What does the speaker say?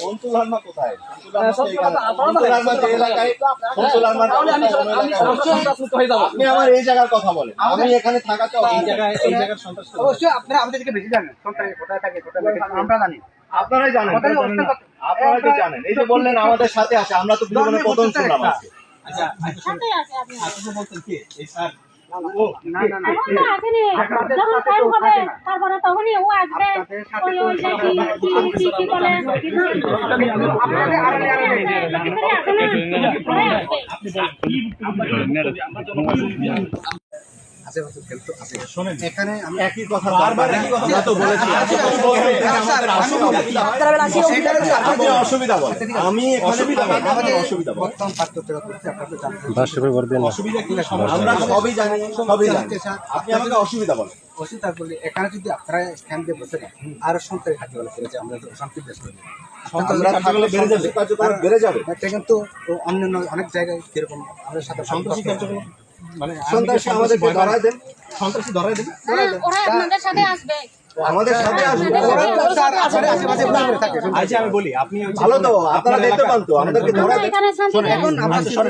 সন্তুল হারমা কোথায়? সন্তুল হারমা যে এলাকায়, সন্তুল হারমা আপনি আমার এই জায়গার কথা বলেন, আমি এখানে থাকাতে এই জায়গার সন্ত্রাস অবশ্যই আপনারা আমাদের থেকে বেশি জানেন সন্ত্রাসী কোথায় থাকে কোথায় থাকে আমরা জানি। আপনারাই জানেন, আপনারা তো জানেন। এই যে বললেন আমাদের সাথে আছে, আমরা তো জীবনে প্রথম শুনলাম আজকে। আচ্ছা সাথে আছে আপনি। আপনি বলতেন কি এই স্যার না না না এখন তো আসেনি, যখন টাইম হবে তারপরে তখনই ও আসবে। ওই ওই যে কি বলে আপনাদের আড়ালে আড়ালে ভিতরে আসে না, পরে আসবে। এখানে আমি একই কথা বারবার একই কথা আমরা তো বলেছি। আপনাদের অসুবিধা বলেন, আমি অসুবিধা আমাদের অসুবিধা বলেন। বর্তমান পার্থক্য করতে আপনাদের জানতে অসুবিধা কি? আমরা সবই জানি, সবই জানি। আপনি আমাকে অসুবিধা বলেন। অসুবিধা বলে এখানে যদি আপনারা স্ট্যান্ড দিয়ে বসে থাকেন আরো সন্ত্রাসী কার্যকলাপ করেছে আমরা শান্তি দেশ করি আমরা থাকলে বেড়ে যাবে, কার্যকলাপ বেড়ে যাবে। এটা কিন্তু অন্যান্য অনেক জায়গায় যেরকম আমাদের সাথে সন্ত্রাসী কার্যকলাপ মানে সন্ত্রাসী আমাদেরকে ধরায় দেন, সন্ত্রাসী ধরায় দেন, ওরা আপনাদের সাথে আসবে। আমাদের সাথে আসবে। আচ্ছা আমি বলি আপনি ভালো তো, আপনারা দেখতে পান তো, আমাদেরকে ধরায় দেন। এখানে শান্তি এখন আচ্ছা শোনেন